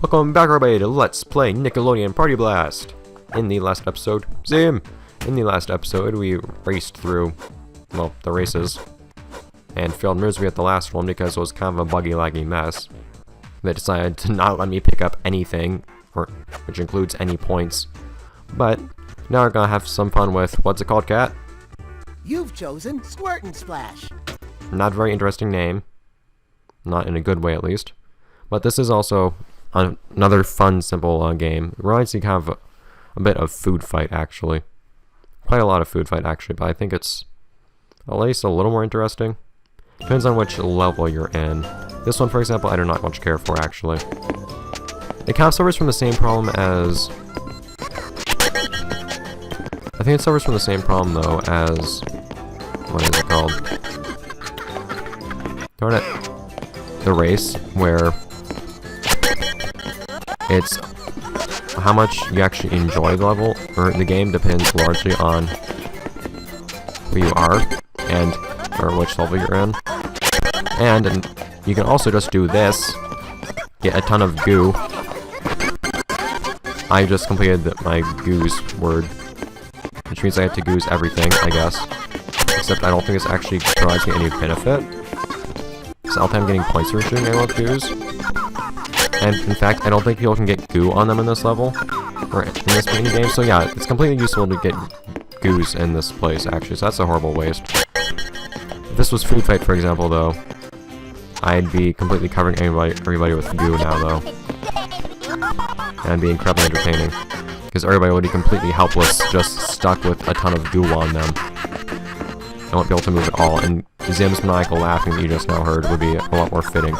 Welcome back everybody to Let's Play Nickelodeon Party Blast! In the last episode, we raced through, well, the races, and failed miserably at the last one because it was kind of a buggy, laggy mess. They decided to not let me pick up anything, which includes any points. But now we're gonna have some fun with, what's it called, Cat? You've chosen Squirt and Splash. Not a very interesting name. Not in a good way, at least. But this is also another fun, simple game. It reminds me kind of a bit of Food Fight, actually. Quite a lot of Food Fight, actually, but I think it's at least a little more interesting. Depends on which level you're in. This one, for example, I do not much care for, actually. It kind of suffers from the same problem as... I think it suffers from the same problem, though, as... What is it called? Darn it. The race, where... It's how much you actually enjoy the level, or the game depends largely on who you are, and or which level you're in. And you can also just do this, get a ton of goo. I just completed my goose word, which means I have to goose everything, I guess. Except I don't think this actually provides me any benefit. So I'm getting points for shooting anyone with goos. And in fact, I don't think people can get goo on them in this level, or in this mini game. So yeah, it's completely useful to get goos in this place, actually. So that's a horrible waste. If this was Food Fight, for example, though, I'd be completely covering everybody with goo now, though. And it'd be incredibly entertaining, because everybody would be completely helpless, just stuck with a ton of goo on them. I won't be able to move at all, and Zim's maniacal laughing that you just now heard would be a lot more fitting.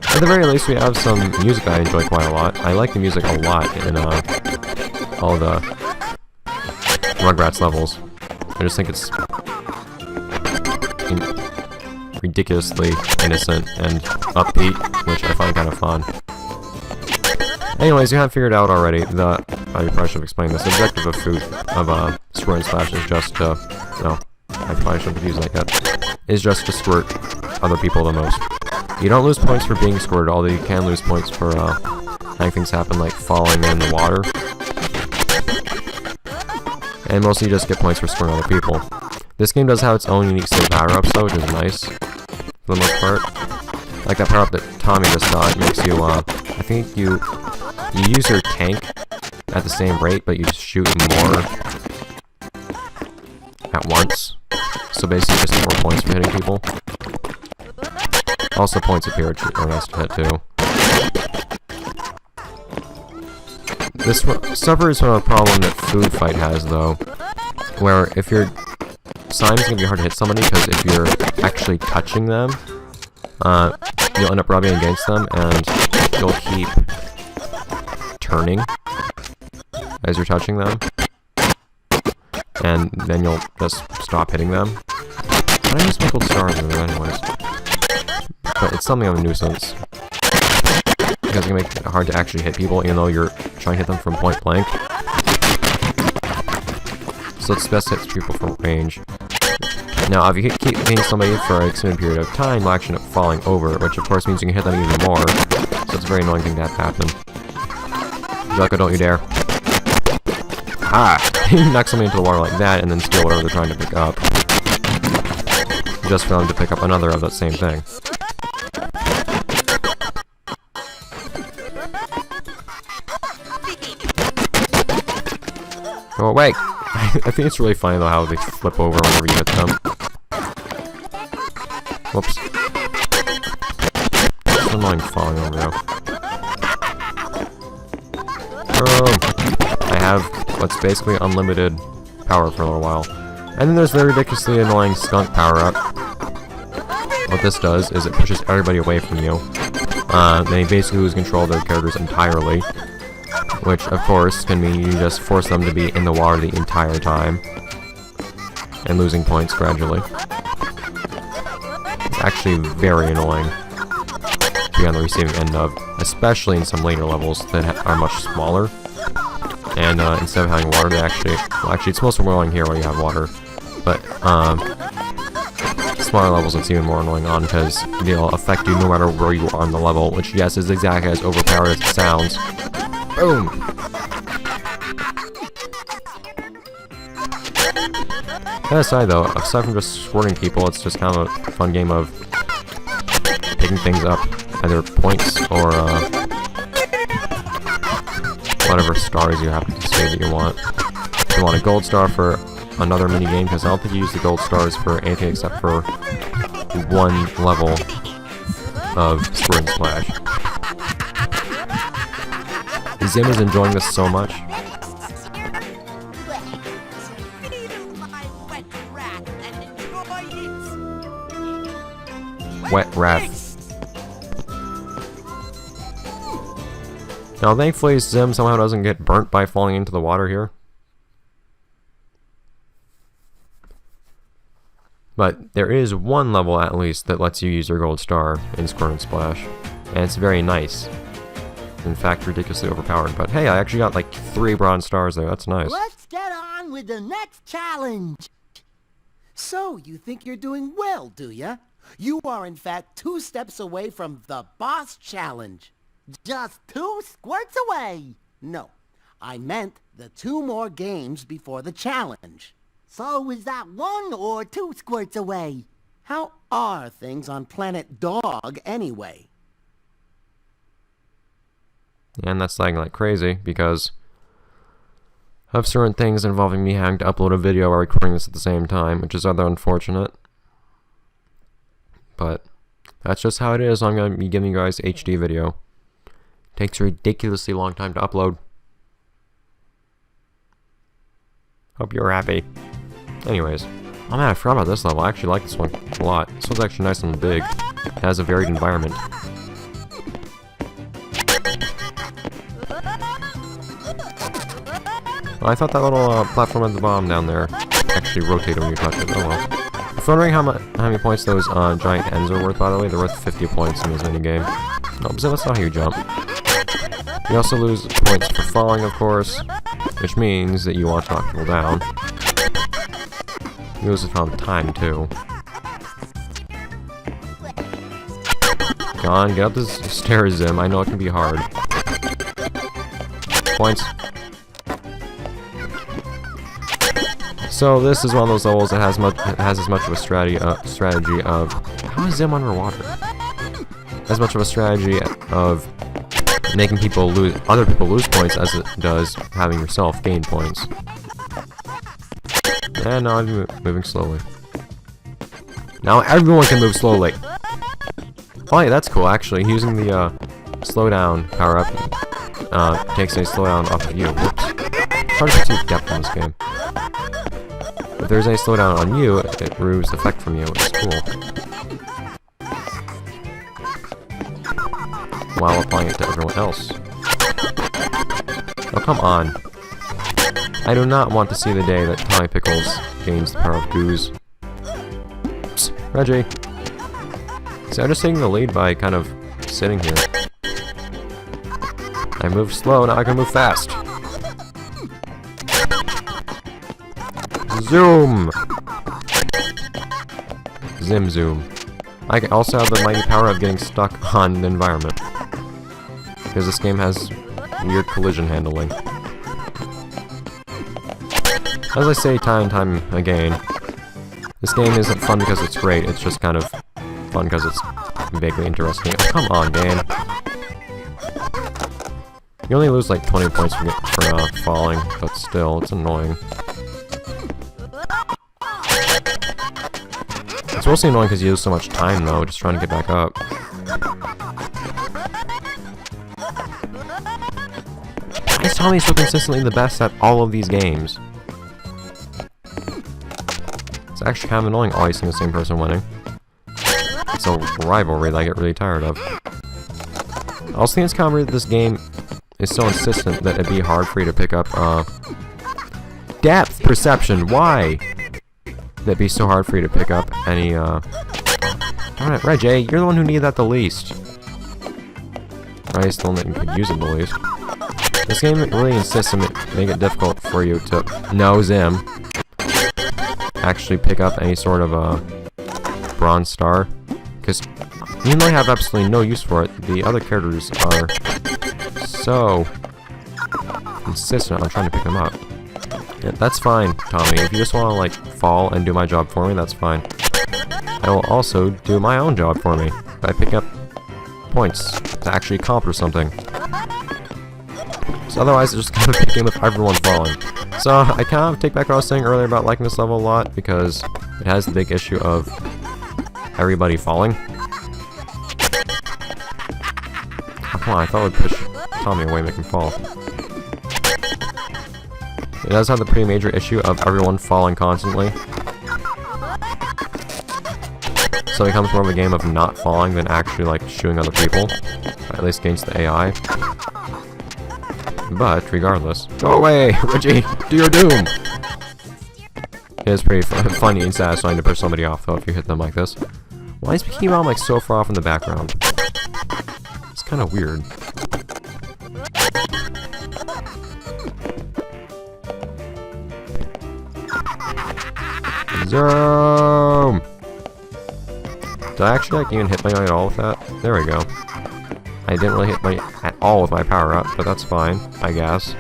At the very least, we have some music I enjoy quite a lot. I like the music a lot in all the Rugrats levels. I just think it's ridiculously innocent and upbeat, which I find kind of fun. Anyways, you have figured out already that I probably should have explained this. The objective of Squirt and Splash is just to no, I probably shouldn't have used it like that. Is just to squirt other people the most. You don't lose points for being squirted, although you can lose points for having things happen like falling in the water. And mostly you just get points for squirting other people. This game does have its own unique set of power-ups though, which is nice, for the most part. Like that power-up that Tommy just got, makes you, I think you use your tank at the same rate, but you shoot more at once. So basically just get more points for hitting people. Also points appear, which are nice to hit too. This suffers from a problem that Food Fight has though, where if you're... Slime's gonna be hard to hit somebody, because if you're actually touching them, you'll end up rubbing against them, and you'll keep turning as you're touching them. And then you'll just stop hitting them. I use speckled stars in there anyways. But it's something of a nuisance, because it can make it hard to actually hit people, even though you're trying to hit them from point blank. So it's best to hit people from range. Now, if you keep hitting somebody for an extended period of time, you'll actually end up falling over, which of course means you can hit them even more. So it's a very annoying thing to have happen. Jellico, don't you dare. Ah! You knock somebody into the water like that, and then steal whatever they're trying to pick up. Just for them to pick up another of that same thing. Oh, wait! I think it's really funny, though, how they flip over whenever you hit them. Whoops. It's annoying falling over, though. I have what's basically unlimited power for a little while. And then there's the ridiculously annoying skunk power-up. What this does is it pushes everybody away from you. They basically lose control of their characters entirely. Which, of course, can mean you just force them to be in the water the entire time. And losing points gradually. It's actually very annoying to be on the receiving end of. Especially in some later levels that are much smaller. And instead of having water, they actually... Well, actually, it's most annoying here when you have water. But, smaller levels, it's even more annoying on because they'll affect you no matter where you are on the level, which, yes, is exactly as overpowered as it sounds. Boom! That aside, though, aside from just squirting people, it's just kind of a fun game of picking things up, either points or whatever stars you happen to say that you want. If you want a gold star for another mini game, because I don't think you use the gold stars for anything except for one level of Squirt and Splash. Zim is enjoying this so much. Wet Raft. Now, thankfully, Zim somehow doesn't get burnt by falling into the water here. But there is one level, at least, that lets you use your gold star in Squirt and Splash. And it's very nice. In fact, ridiculously overpowered. But hey, I actually got like 3 bronze stars there. That's nice. Let's get on with the next challenge. So, you think you're doing well, do ya? You are, in fact, 2 steps away from the boss challenge. Just 2 squirts away. No, I meant the 2 more games before the challenge. So is that 1 or 2 squirts away? How are things on Planet Dog, anyway? And that's lagging like crazy because of certain things involving me having to upload a video while recording this at the same time, which is rather unfortunate. But that's just how it is. I'm going to be giving you guys HD video. Takes a ridiculously long time to upload. Hope you're happy. Anyways, oh man, I forgot about this level. I actually like this one a lot. This one's actually nice and big. It has a varied environment. Well, I thought that little platform at the bottom down there actually rotated when you touch it. Oh well. If you're wondering how many points those giant ends are worth, by the way, they're worth 50 points in this minigame. Oh, so that's not how you jump. You also lose points for falling, of course, which means that you want to knock people down. You lose it from time, too. Come on, get up the stairs, Zim. I know it can be hard. Points. So this is one of those levels that has as much of a strategy of how is Zim underwater? As much of a strategy of making other people lose points as it does having yourself gain points. And now I'm moving slowly. Now everyone can move slowly. Oh yeah, that's cool actually. Using the slow down power up takes a slowdown off of you. Whoops. It's hard to see depth in this game. If there's any slowdown on you, it removes the effect from you, which is cool. While applying it to everyone else. Oh, come on. I do not want to see the day that Tommy Pickles gains the power of Goose. Oops, Reggie. See, I'm just taking the lead by kind of sitting here. I moved slow, now I can move fast. Zoom! Zim zoom. I can also have the mighty power of getting stuck on the environment. Because this game has weird collision handling. As I say time and time again, this game isn't fun because it's great, it's just kind of fun because it's vaguely interesting. Oh, come on, game. You only lose like 20 points for falling, but still, it's annoying. It's mostly annoying because you lose so much time, though, just trying to get back up. Why is Tommy so consistently the best at all of these games? It's actually kind of annoying always seeing the same person winning. It's a rivalry that I get really tired of. I also think it's kind of weird that this game is so insistent that it'd be hard for you to pick up, depth perception, why? That'd be so hard for you to pick up any, Darn it, Reggie, you're the one who needed that the least. Or at least the one that you could use it the least. This game really insists on making it difficult for you to know Zim. Actually pick up any sort of, bronze star. Because even though I have absolutely no use for it, the other characters are so insistent on trying to pick them up. Yeah, that's fine, Tommy. If you just want to, like, fall and do my job for me, that's fine. I will also do my own job for me by picking up points to actually accomplish something. So otherwise, it's just kind of a game with everyone falling. So I kind of take back what I was saying earlier about liking this level a lot, because it has the big issue of everybody falling. Oh, come on, I thought it would push Tommy away and make him fall. It does have the pretty major issue of everyone falling constantly. So it becomes more of a game of not falling than actually, like, shooting other people. At least against the AI. But, regardless. Go away, Reggie! Do your doom! It is pretty funny and satisfying to push somebody off, though, if you hit them like this. Why is Mickey Mouse, like, so far off in the background? It's kind of weird. Zoom! Did I actually, like, even hit my at all with that? There we go. I didn't really hit my at all with my power-up, but that's fine, I guess.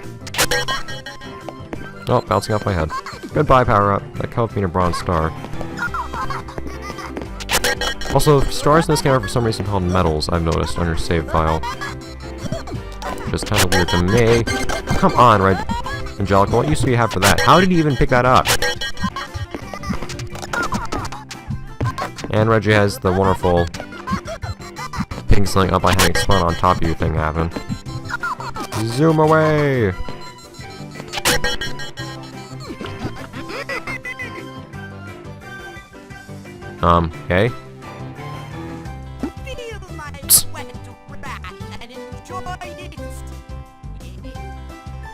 Oh, bouncing off my head. Goodbye, power-up. That helped me a bronze star. Also, stars in this game are for some reason called medals, I've noticed, on your save file. Which is kind of weird to me. Come on, Red Angelica, what use do you have for that? How did you even pick that up? And Reggie has the wonderful picking something up by having it spawn on top of you thing happen. Zoom away! Okay.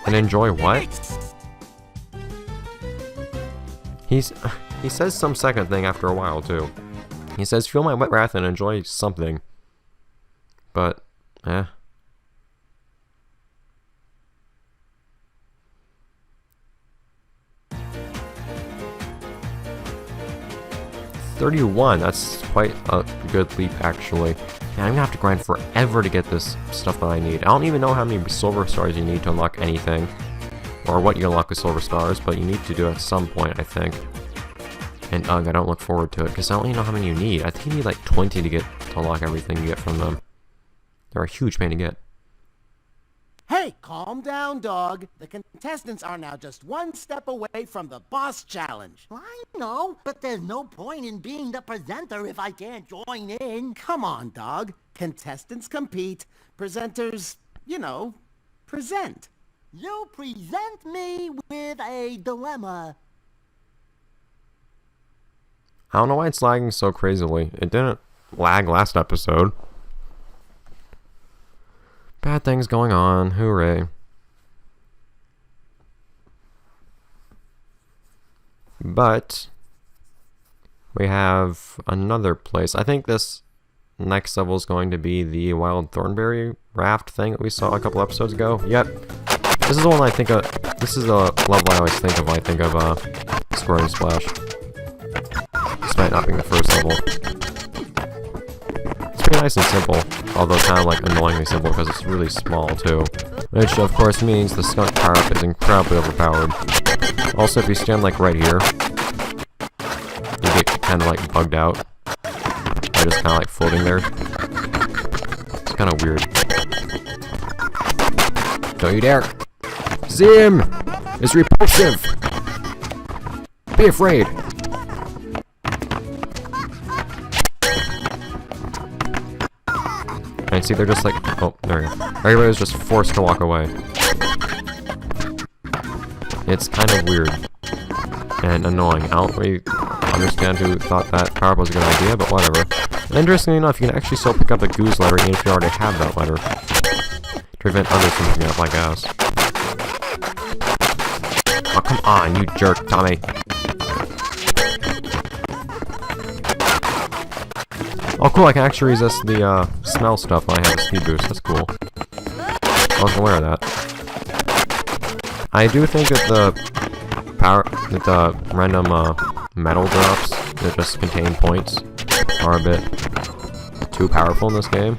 And enjoy what? He says some second thing after a while too. He says, feel my wet wrath and enjoy something. But, eh. $31, that's quite a good leap actually. Man, I'm gonna have to grind forever to get this stuff that I need. I don't even know how many silver stars you need to unlock anything. Or what you unlock with silver stars, but you need to do it at some point, I think. And I don't look forward to it, because I don't even know how many you need. I think you need like 20 to unlock everything you get from them. They're a huge pain to get. Hey, calm down, dog. The contestants are now just one step away from the boss challenge. I know, but there's no point in being the presenter if I can't join in. Come on, dog. Contestants compete. Presenters, you know, present. You present me with a dilemma. I don't know why it's lagging so crazily. It didn't lag last episode. Bad things going on. Hooray. But we have another place. I think this next level is going to be the wild Thornberry Raft thing that we saw a couple episodes ago. Yep. This is the one I think of. This is a level I always think of when I think of Squirting Splash. This might not be the first level. It's pretty nice and simple, although kind of like annoyingly simple because it's really small too. Which of course means the skunk power-up is incredibly overpowered. Also, if you stand like right here, you get kind of like bugged out. By just kind of like floating there. It's kind of weird. Don't you dare! Zim! It's repulsive! Be afraid! And see, they're just like, oh, there we go. Everybody was just forced to walk away. It's kind of weird. And annoying. I don't really understand who thought that power-up was a good idea, but whatever. And interestingly enough, you can actually still pick up a goose letter even if you already have that letter. To prevent others from picking it up, I guess. Oh, come on, you jerk, Tommy. Oh, cool, I can actually resist the smell stuff when I have a speed boost. That's cool. I wasn't aware of that. I do think that the random metal drops that just contain points are a bit too powerful in this game.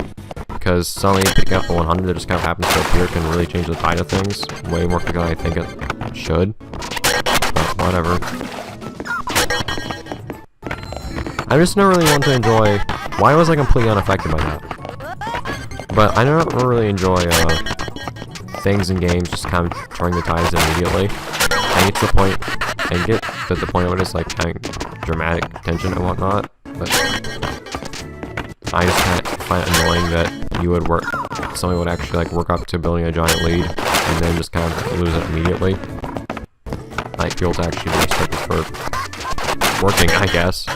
Because suddenly picking up a 100 that just kind of happens to appear can really change the tide of things way more quickly than I think it should. But whatever. I just don't really want to enjoy... Why was I completely unaffected by that? But I don't really enjoy things in games just kind of turning the tides immediately. I get to the point... I get to the point of it is like having dramatic tension and whatnot. But I just kind of find it annoying that you would work... Somebody would actually like work up to building a giant lead and then just kind of lose it immediately. I feel to actually be respected for working, I guess.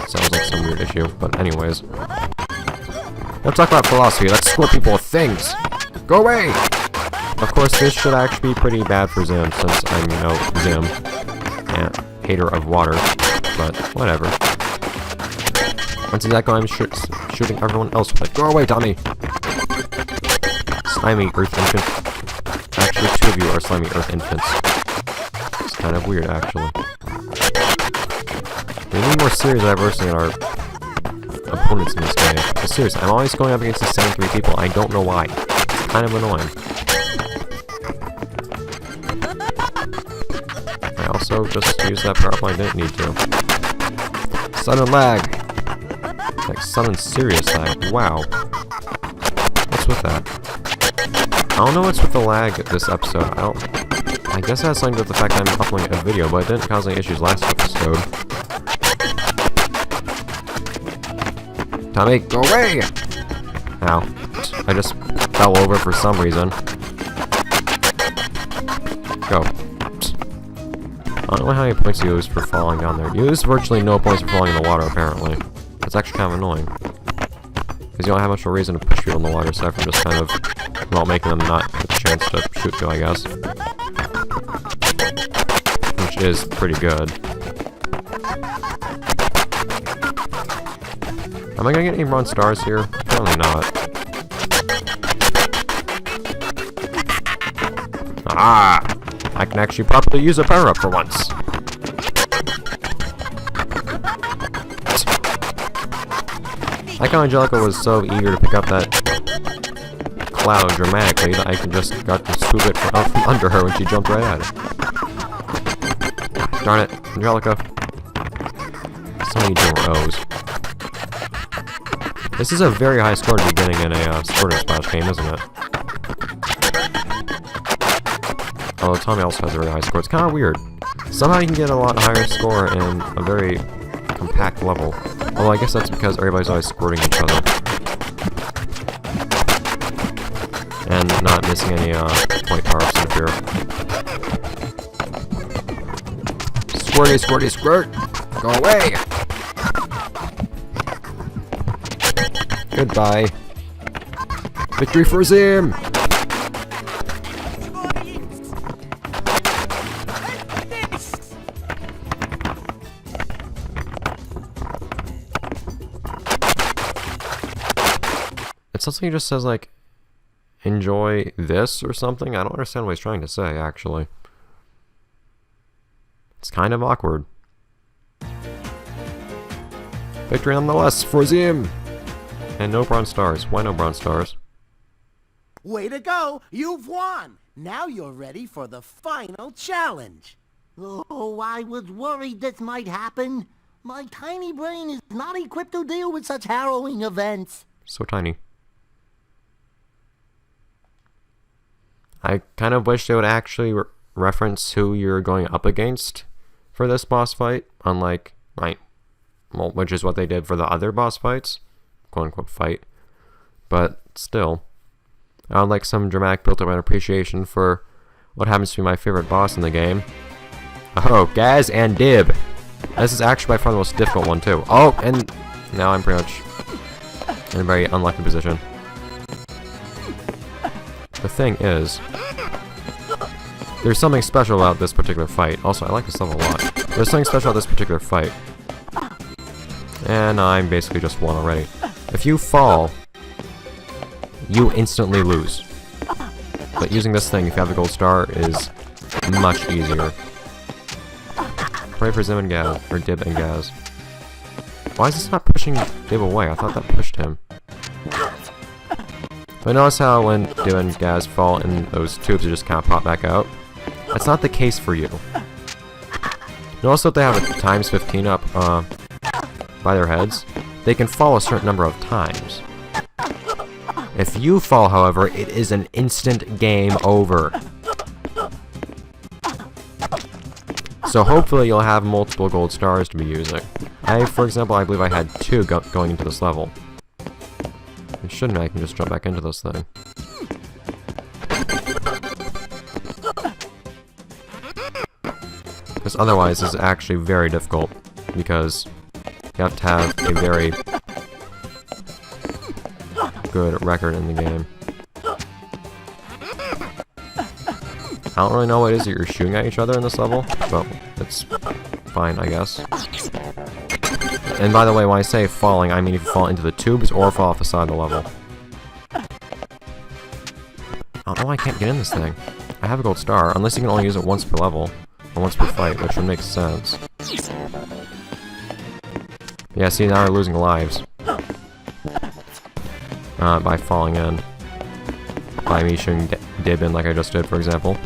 Sounds like some weird issue, but anyways. Don't talk about philosophy, let's score people with things! Go away! Of course, this should actually be pretty bad for Zim, since I'm, you know, Zim. And hater of water, but whatever. That's exactly why I'm shooting everyone else with it. Go away, Tommy! Slimy Earth Infant. Actually, 2 of you are Slimy Earth Infants. It's kind of weird, actually. We need more serious diversity in our opponents in this game. But seriously, I'm always going up against the same 3 people. I don't know why. It's kind of annoying. I also just used that power up when I didn't need to. Sudden lag! Like sudden serious lag. Wow. What's with that? I don't know what's with the lag this episode. I guess it has something to do with the fact that I'm uploading a video, but it didn't cause any issues last episode. Tommy, go away! Ow. I just fell over for some reason. Go. I don't know how many points you use for falling down there. You use virtually no points for falling in the water, apparently. That's actually kind of annoying. Because you don't have much of a reason to push people in the water, aside from just kind of, well, making them not get a chance to shoot you, I guess. Which is pretty good. Am I gonna get any bronze stars here? Apparently not. Ah! I can actually properly use a power-up for once. Like how Angelica was so eager to pick up that cloud dramatically that I just got to swoop it out from under her when she jumped right at it. Darn it, Angelica. So many different O's. This is a very high score to be getting in a Squirt and Splash game, isn't it? Although Tommy also has a very high score. It's kind of weird. Somehow you can get a lot higher score in a very compact level. Well, I guess that's because everybody's always squirting each other. And not missing any point power-ups in here. Squirty, squirty, squirt! Go away! Goodbye. Victory for Zim! It sounds like he just says, like, enjoy this or something. I don't understand what he's trying to say, actually. It's kind of awkward. Victory nonetheless for Zim! And no bronze stars. Why no bronze stars? Way to go! You've won! Now you're ready for the final challenge. Oh, I was worried this might happen. My tiny brain is not equipped to deal with such harrowing events. So tiny. I kind of wish they would actually reference who you're going up against for this boss fight, unlike, right, well, which is what they did for the other boss fights, quote-unquote fight, but still, I would like some dramatic built-up and appreciation for what happens to be my favorite boss in the game. Oh, Gaz and Dib! This is actually by far the most difficult one, too. Oh, and now I'm pretty much in a very unlucky position. The thing is, there's something special about this particular fight. Also, I like this level a lot. There's something special about this particular fight. And I'm basically just won already. If you fall, you instantly lose. But using this thing, if you have a gold star, is much easier. Pray for Zim and Gaz, or Dib and Gaz. Why is this not pushing Dib away? I thought that pushed him. But notice how when Dib and Gaz fall in those tubes, they just kind of pop back out? That's not the case for you. Notice that they have a times 15 up by their heads. They can fall a certain number of times. If you fall, however, it is an instant game over. So hopefully you'll have multiple gold stars to be using. For example, I believe I had 2 going into this level. It shouldn't I can just jump back into this thing. Because otherwise this is actually very difficult, because you have to have a very good record in the game. I don't really know what it is that you're shooting at each other in this level, but it's fine, I guess. And by the way, when I say falling, I mean if you fall into the tubes or fall off the side of the level. I don't know why I can't get in this thing. I have a gold star, unless you can only use it once per level, or once per fight, which would make sense. Yeah, see, now we're losing lives. By falling in. By me shooting Dib in like I just did, for example.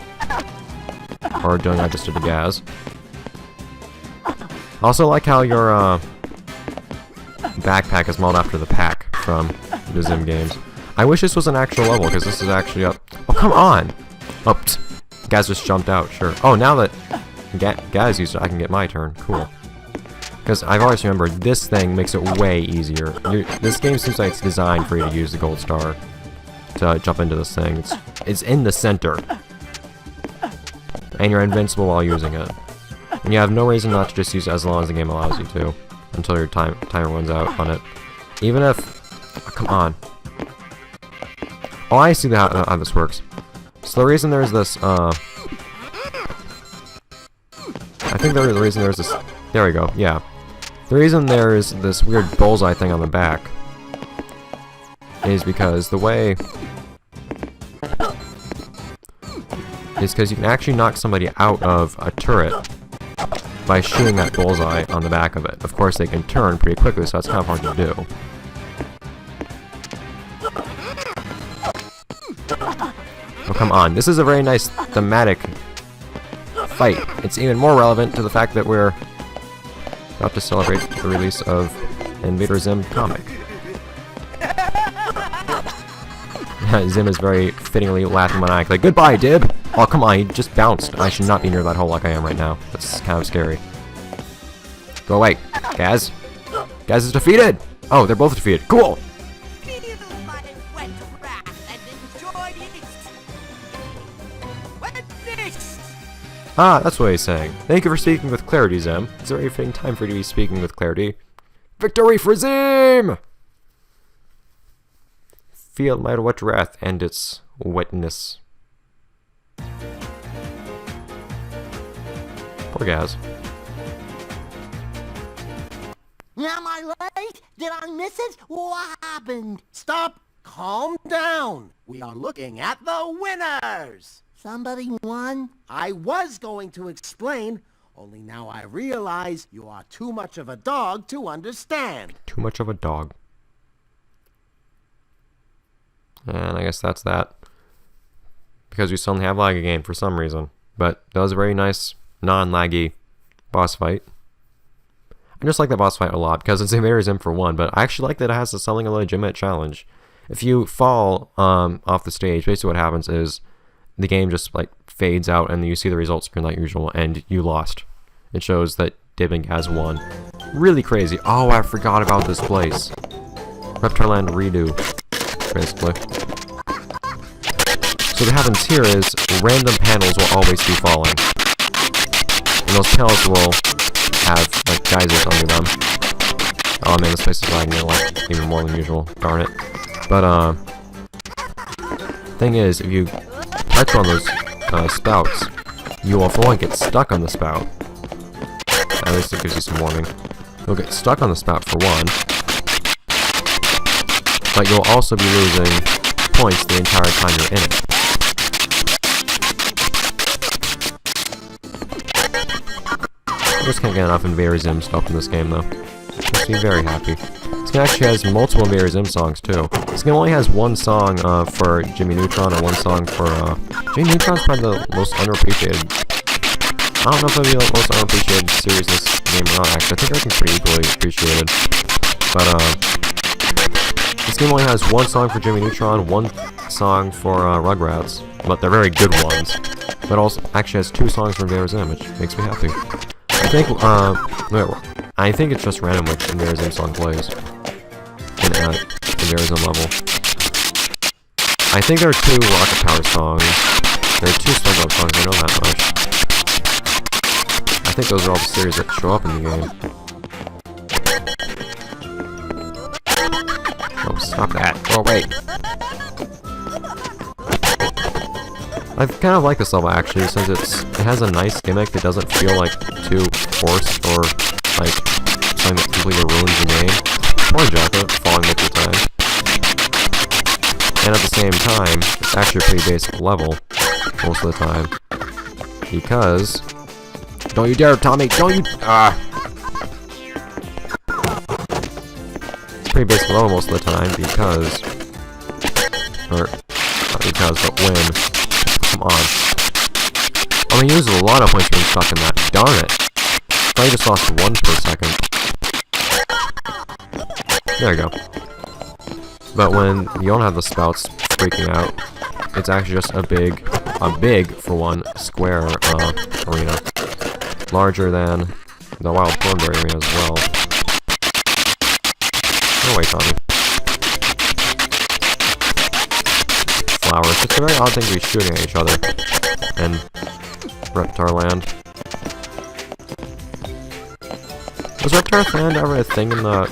Or doing I just did to Gaz. I also like how your backpack is modeled after the pack from the Zim games. I wish this was an actual level, because this is actually up. Oh, come on! Oh, Gaz just jumped out, sure. Oh, now that Gaz used it, I can get my turn. Cool. Because I've always remembered, this thing makes it way easier. This game seems like it's designed for you to use the gold star to jump into this thing. It's in the center. And you're invincible while using it. And you have no reason not to just use it as long as the game allows you to. Until your timer runs out on it. Even if... Oh, come on. Oh, I see how this works. So the reason there's this, I think the reason there's this... There we go, yeah. The reason there's this weird bullseye thing on the back is because the way... is because you can actually knock somebody out of a turret by shooting that bullseye on the back of it. Of course, they can turn pretty quickly, so that's kind of hard to do. Oh, come on. This is a very nice thematic fight. It's even more relevant to the fact that we're about to celebrate the release of Invader Zim comic. Zim is very fittingly laughing maniacally. Goodbye, Dib! Oh, come on, he just bounced. I should not be near that hole like I am right now. That's kind of scary. Go away. Gaz? Gaz is defeated! Oh, they're both defeated. Cool! Ah, that's what he's saying. Thank you for speaking with clarity, Zim. It's a very fitting time for you to be speaking with clarity. Victory for Zim! Feel my wet wrath and its wetness. Poor Gaz. Am I late? Did I miss it? What happened? Stop! Calm down! We are looking at the winners! Somebody won? I was going to explain, only now I realize you are too much of a dog to understand. Too much of a dog. And I guess that's that. Because we still only have lag again for some reason. But that was a very nice, non-laggy boss fight. I just like the boss fight a lot because it's Invader Zim for one, but I actually like that it has something a legitimate challenge. If you fall off the stage, basically what happens is the game just like fades out and you see the results screen like usual and you lost. It shows that Dib and Gaz won. Really crazy. Oh, I forgot about this place. Reptileland redo, basically. So what happens here is random panels will always be falling. And those panels will have like geysers under them. Oh man, this place is lagging like even more than usual. Darn it. But thing is, if you touch on those spouts, you will for one get stuck on the spout. At least it gives you some warning. You'll get stuck on the spout for one, but you'll also be losing points the entire time you're in it. I just can't get enough Invader Zim stuff in this game though. Makes me very happy. This game actually has multiple Invader Zim songs too. This game only has one song for Jimmy Neutron and one song for Jimmy Neutron's probably the most underappreciated. I don't know if it'll be the most underappreciated series in this game or not, actually. I think everything's pretty equally appreciated. But this game only has one song for Jimmy Neutron, one song for Rugrats, but they're very good ones. But also actually has two songs for Invader Zim, which makes me happy. I think it's just random which Invader Zim song plays in Invader Zim level. I think there are two Rocket Power songs. There are two SpongeBob songs, I know that much. I think those are all the series that show up in the game. Oh, stop that. Oh, wait. I kind of like this level actually, since it has a nice gimmick that doesn't feel like too forced or like something that completely ruins the game. Or jacket falling with the time. And at the same time, it's actually a pretty basic level most of the time. Because don't you dare, Tommy! Don't you It's a pretty basic level most of the time because not because, but when. Come on. I'm gonna use a lot of points being stuck in that. Darn it. I just lost one for a second. There we go. But when you don't have the spouts freaking out, it's actually just a big, for one, square arena. Larger than the Wild Thornberry arena as well. No way, Tommy. Flowers. It's a very odd thing to be shooting at each other in Reptar Land. Was Reptar Land ever a thing in the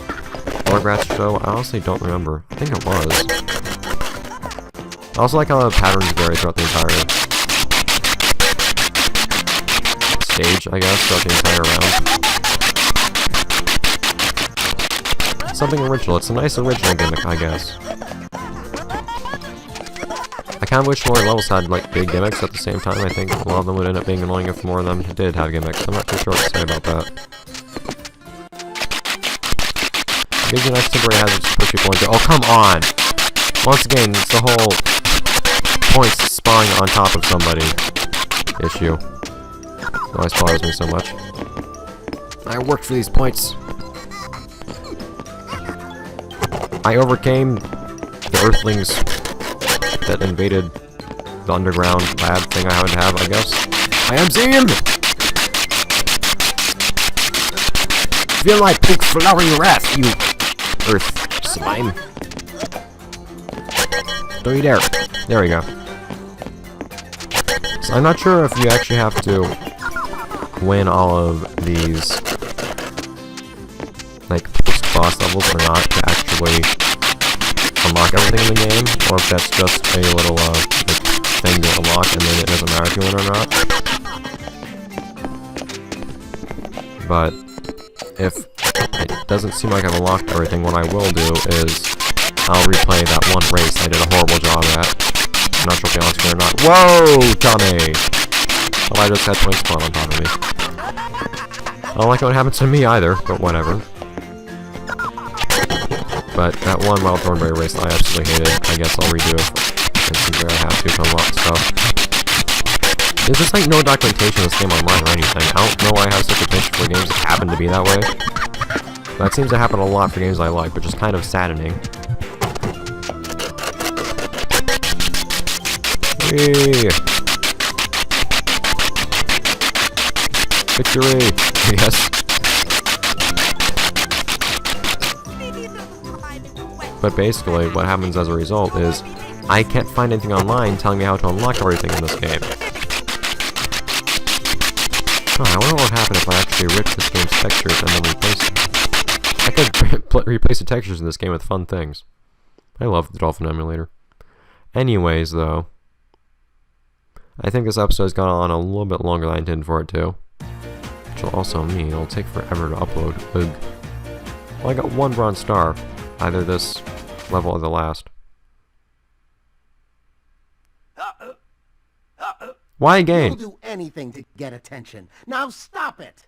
Rugrats show? I honestly don't remember. I think it was. I also like how the patterns vary throughout the entire stage, I guess, throughout the entire round. Something original. It's a nice original gimmick, I guess. I kind of wish more levels had, like, big gimmicks at the same time. I think a lot of them would end up being annoying if more of them did have gimmicks. I'm not too sure what to say about that. Maybe the next temporary hazard to push people into— oh, come on! Once again, it's the whole points spawning on top of somebody issue. It always bothers me so much. I worked for these points. I overcame the Earthlings that invaded the underground lab thing I happen to have, I guess. I am seeing him! Feel my pink flowering wrath, you earth slime. Don't you dare. There we go. So I'm not sure if you actually have to win all of these, like, post-boss levels or not to actually unlock everything in the game, or if that's just a little thing to unlock and then it doesn't matter if you win or not. But if it doesn't seem like I've unlocked everything, what I will do is I'll replay that one race I did a horrible job at. I'm not sure if you're on screen or not. Whoa, Tommy! Well, I just had points spawn on top of me. I don't like what happened to me either, but whatever. But that one Wild Thornberry race I absolutely hated. I guess I'll redo it. I have to unlock stuff. There's just like no documentation of this game online or anything. I don't know why I have such a penchant for games that happen to be that way. That seems to happen a lot for games I like, which is kind of saddening. Whee! Victory! Yes. But basically, what happens as a result is, I can't find anything online telling me how to unlock everything in this game. Oh, I wonder what would happen if I actually ripped this game's textures and then replaced them. I could replace the textures in this game with fun things. I love the Dolphin Emulator. Anyways, though, I think this episode has gone on a little bit longer than I intended for it to. Which will also mean it'll take forever to upload. Ugh. Well, I got one bronze star. Either this level or the last. Why again? You'll do anything to get attention. Now stop it!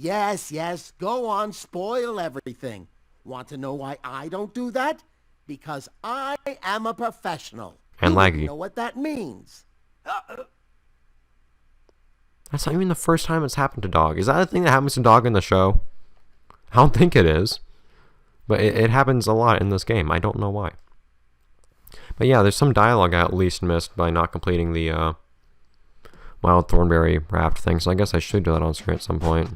Yes, yes, go on, spoil everything. Want to know why I don't do that? Because I am a professional. And You wouldn't laggy. know what that means. That's not even the first time it's happened to Dog. Is that a thing that happens to Dog in the show? I don't think it is. But it happens a lot in this game. I don't know why. But yeah, there's some dialogue I at least missed by not completing the Wild Thornberry Raft thing. So I guess I should do that on screen at some point.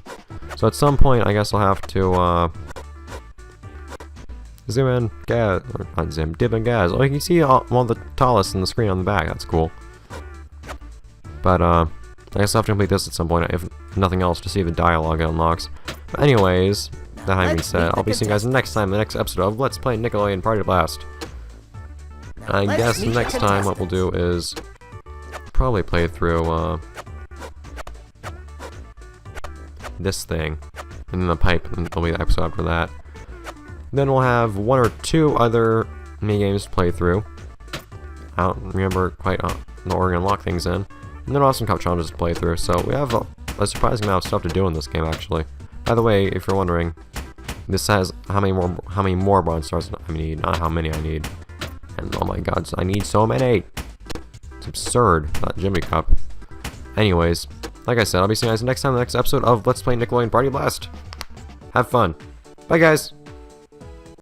So at some point, I guess I'll have to zoom in, gas, or not zoom, dip and gas. Oh, you can see all the tallest in the screen on the back. That's cool. But I guess I'll have to complete this at some point, if nothing else, to see if the dialogue unlocks. But anyways, that having been said, I'll be seeing you guys next time in the next episode of Let's Play Nickelodeon Party Blast. I guess next time what we'll do is probably play through this thing, and then the pipe, and there'll be the episode after that. Then we'll have 1 or 2 other minigames to play through. I don't remember quite the order and unlock things in. And then we'll have some cup challenges to play through. So we have a surprising amount of stuff to do in this game, actually. By the way, if you're wondering, this says how many more bronze stars I need, not how many I need. And oh my god, I need so many! It's absurd, that Jimmy Cup. Anyways, like I said, I'll be seeing you guys next time in the next episode of Let's Play Nickelodeon Party Blast. Have fun. Bye guys!